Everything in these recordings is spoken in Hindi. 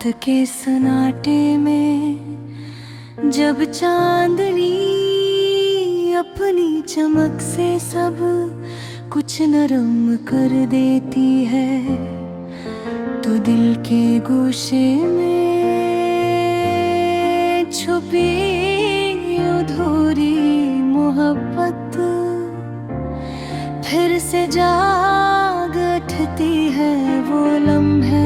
के सन्नाटे में जब चांदनी अपनी चमक से सब कुछ नरम कर देती है, तो दिल के गोशे में छुपी अधूरी मोहब्बत फिर से जाग उठती है। वो लम्हे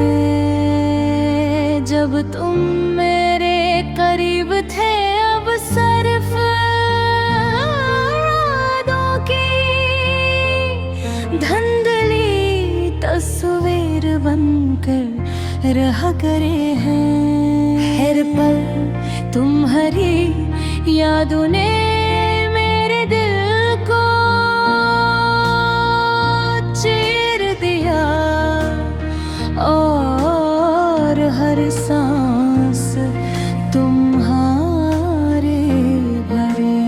जब तुम मेरे करीब थे, अब सिर्फ यादों की धुंधली तस्वीर बनकर रहा करे हैं। हर पल तुम्हारी यादों ने मेरे दिल को चीर दिया, और हर सांस तुम्हारे भरे।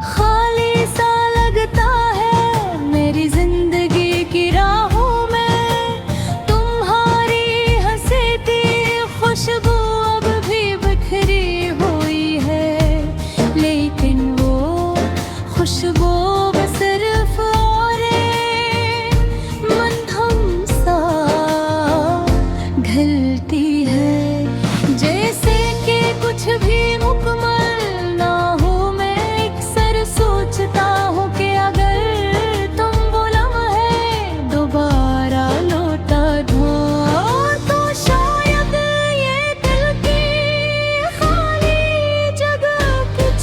खाली सा लगता है मेरी जिंदगी की राहों में, तुम्हारी हंसी थी खुशबू अब भी बिखरी हुई है, लेकिन वो खुशबू सिर्फ और मंथम सा घिलती है। जैसे कि कुछ भी मुकम्मल ना हो, मैं अक्सर सोचता हूँ कि अगर तुम वो लम्हे दोबारा लौटा दो, तो शायद ये दिल की खाली जगह कुछ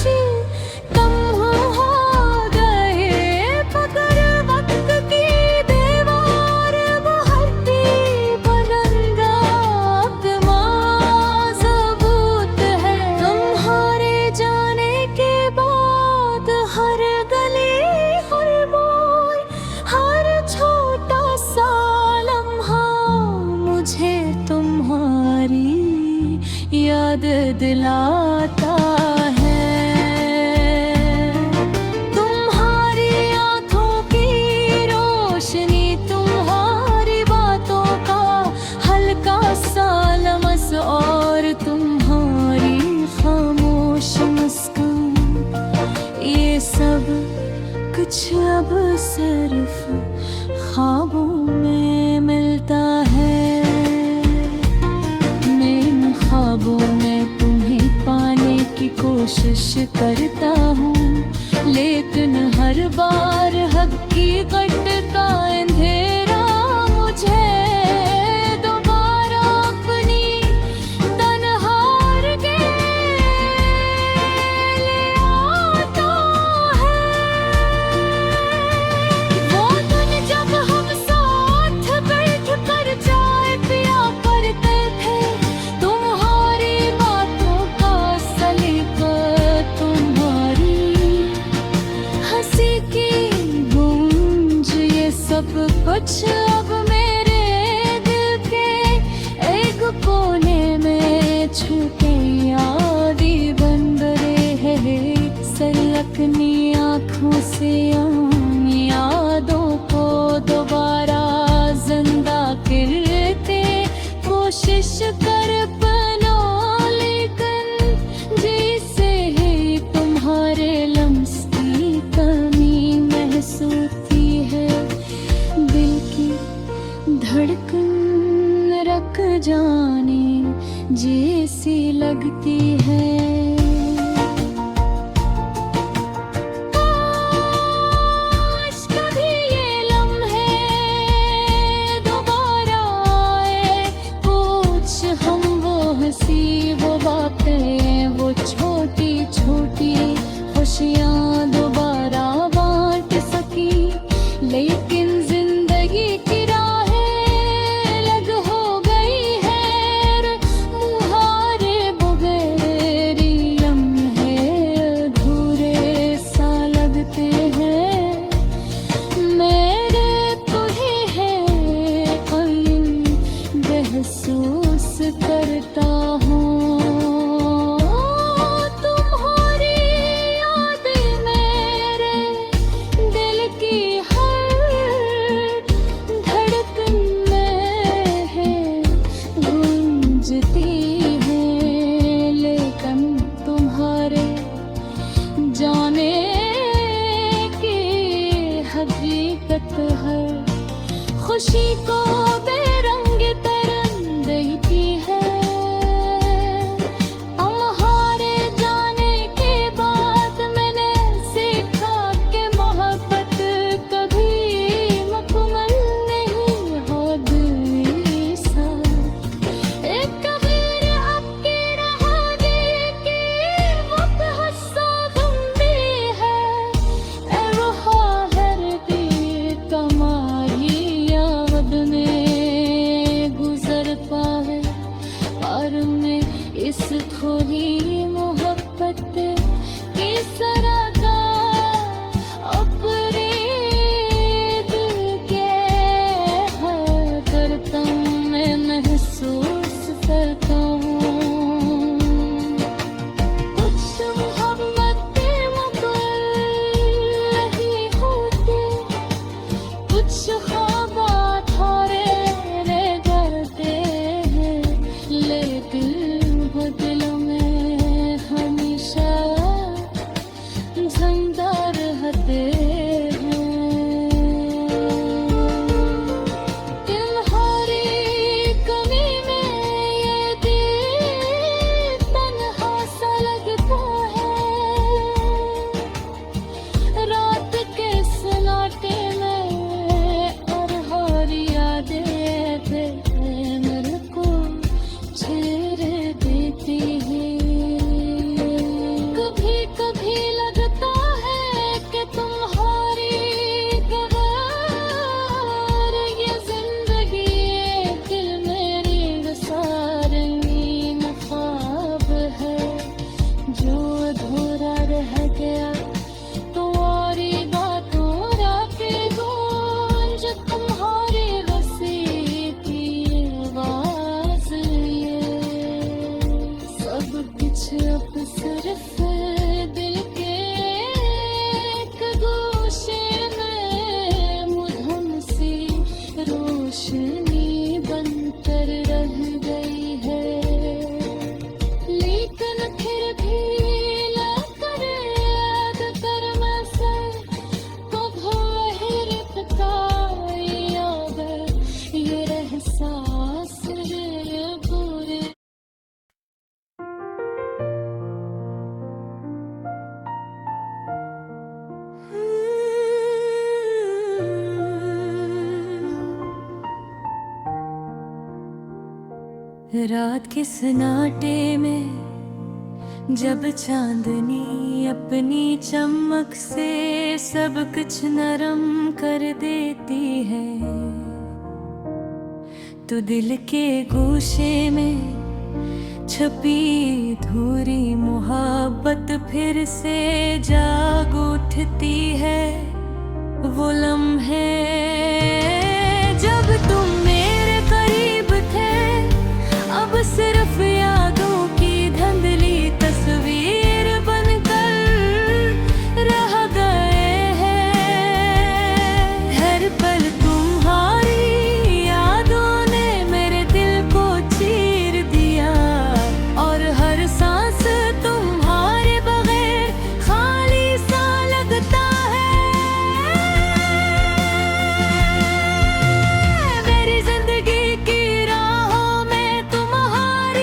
कम हो गए। मगर वक्त की दीवार बढ़ती बुलंदा सबूत है। तुम्हारे जाने के बाद हर गली, हर मोड़, हर छोटा सा लम्हा मुझे तुम्हारी याद दिलाता है। तुम्हारी आंखों की रोशनी, तुम्हारी बातों का हल्का सा लमस, और तुम्हारी खामोश मुस्कान, ये सब कुछ अब सिर्फ ख्वाबों में मिलता है। मैं इन ख्वाबों में तुम्हें पाने की कोशिश करता हूँ, लेकिन हर बार हकीकत का अंधेरा मुझे दोबारा अपनी तन्हाई के ले आता है। वो दिन जब हम साथ बैठ कर चाय पिया करते थे, तुम्हारी बातों का सलीका, तुम्हारी हंसी की गूंज, ये सब कुछ अब मेरे दिल के एक कोने में छुपे यादी बन रहे हैं। सरलकनी आँखों से यादों को दोबारा जिंदा करते कोशिश कर बनो, लेकिन जैसे ही तुम्हारे लम्स की कमी महसूस है, दिल की धड़कन रख जाने जैसी लगती है। काश कभी ये लम्हे दोबारा आए, कुछ हम वो हंसी, वो बातें, वो छोटी छोटी खुशियाँ दोबारा बांट सकी, लेकिन जिंदगी की राहें अलग हो गई है। मुहारे बगैर ये लम्हे अधूरे सा लगते हैं। मेरे तुम्हें है महसूस करता हूँ, तुम्हारी यादें मेरे दिल की हर धड़कन में गूंजती हैं, लेकिन तुम्हारे जाने की हकीकत है। खुशी को बेरंग तरंग देती है, तुम्हारे जाने के बाद मैंने सीखा कि मोहब्बत कभी मुकम्मल नहीं होती सा। एक कबीर आपकी रहागी की वक्त हस्सा गम भी है, ए रुहा हर दी कमाई याद में गुजर पावे और में इस थोड़ी मोहब्बत की सरागा अपने दिल के है करता मैं महसूस करता हूँ। कुछ मोहब्बत मुकम्मल नहीं होती, कुछ ख्वाब थोड़े रह जाते हैं, लेकिन वो दिलों में हमेशा जिंदा रहते हैं। तुम्हारी कमी में ये दिल तन्हा सा लगता है, रात के सन्नाटे में और हर यादें थे मेरे को छेड़ देती है। कभी कभी लगता है कि तुम्हारी बगैर ये जिंदगी एक दिल मेरी सारंगी ख्वाब है जो अधूरा रह गया। तुम्हारी बातों रातें गूंज तुम्हारी हंसी की आवाज, ये सब कुछ अब सिर्फ दिल के एक गोशे में मुधम सी रोशनी बनकर रह गई है। लेकिन फिर भी लाकर याद कर मैं से कब वही रिश्ता याद ये एहसास है बुरे। रात के सन्नाटे में जब चांदनी अपनी चमक से सब कुछ नरम कर देती है, तो दिल के गोशे में छपी धूरी मोहब्बत फिर से जाग उठती है। वो लम्हे जब तुम मेरे करीब थे, अब सिर्फ यादों की धुंधली तस्वीर बनकर रह गए हैं। हर पल तुम्हारी यादों ने मेरे दिल को चीर दिया, और हर सांस तुम्हारे बगैर खाली सा लगता है। मेरी जिंदगी की राहों में तुम्हारी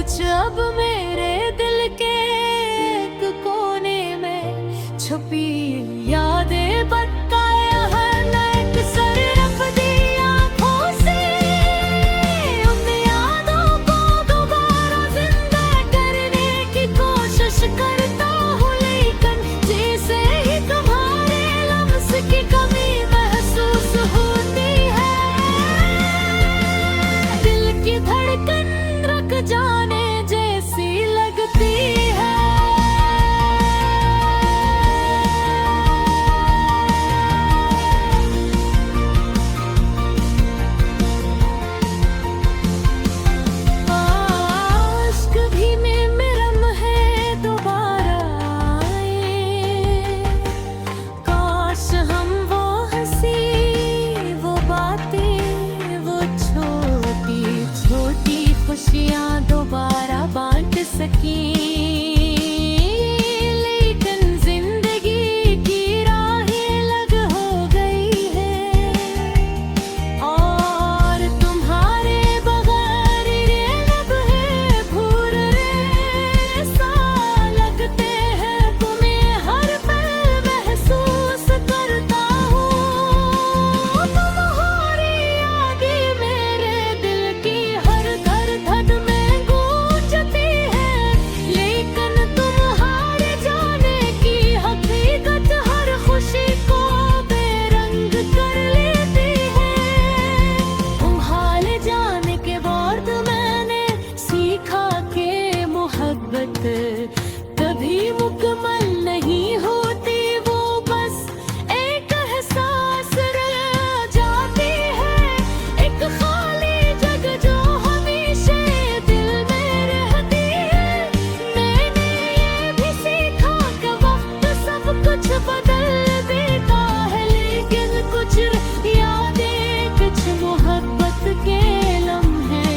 कुछ अब मेरे दिल के एक कोने में छुपी यादें बताए हर नैक सर रख दी आँखों से उन यादों को दोबारा जिंदा करने की कोशिश करता हूँ, लेकिन जैसे ही तुम्हारे लफ्ज़ की कमी महसूस होती है, दिल की धड़कन रुक जाने जैसी लगती है। आश्क भी में मरहम है दोबारा आए, काश हम वो हंसी वो बातें वो छोटी छोटी खुशियाँ दोबारा बांट सकें, लेकिन जिंदगी की राहें अलग हो गई है और तुम्हारे बगैर ये लम्हे भूरे सा लगते हैं। तुम्हें हर पल महसूस करता हूँ, तुम्हारी यादें मेरे दिल की हर धड़कन में गूंजती है, लेकिन तुम्हारे जाने की हकीकत हर खुशी को बेरंग कर लेती है। तुम्हारे जाने के बाद मैंने सीखा कि मोहब्बत कभी मुकम्मल नहीं होती, वो बस एक एहसास रह जाती है, एक खाली जगह जो हमेशा दिल में रहती है। मैंने ये भी सीखा कि वक्त सब कुछ बदल देता है, लेकिन कुछ यादें कुछ मोहब्बत के लम्हे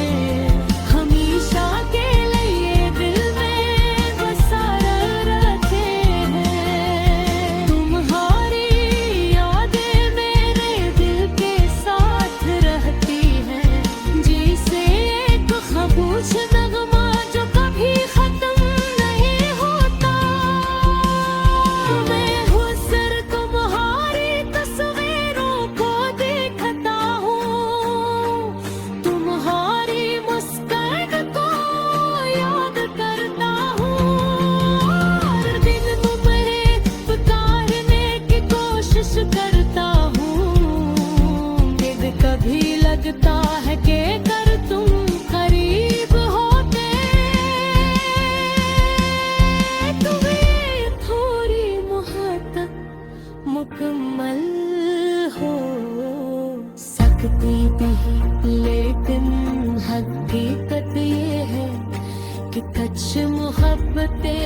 हमेशा के लिए दिल में बसा रहते हैं। तुम्हारी यादें मेरे दिल के साथ रहती हैं, जैसे एक खामोश नगमा जो कभी खत्म नहीं होता। मैं हूँ सिर्फ तुम्हारी तस्वीरों को देखता हूँ, तुम्हारी मुस्कान को याद करता हूँ, हर दिन तुम्हें पुकारने की कोशिश करता हूँ। फिर कभी लगता है कि कर तुम करीब होते, तुम्हें थोड़ी मोहब्बत मुकम्मल हो सकती थी, लेकिन हकीकत ये है कि कुछ मोहब्बतें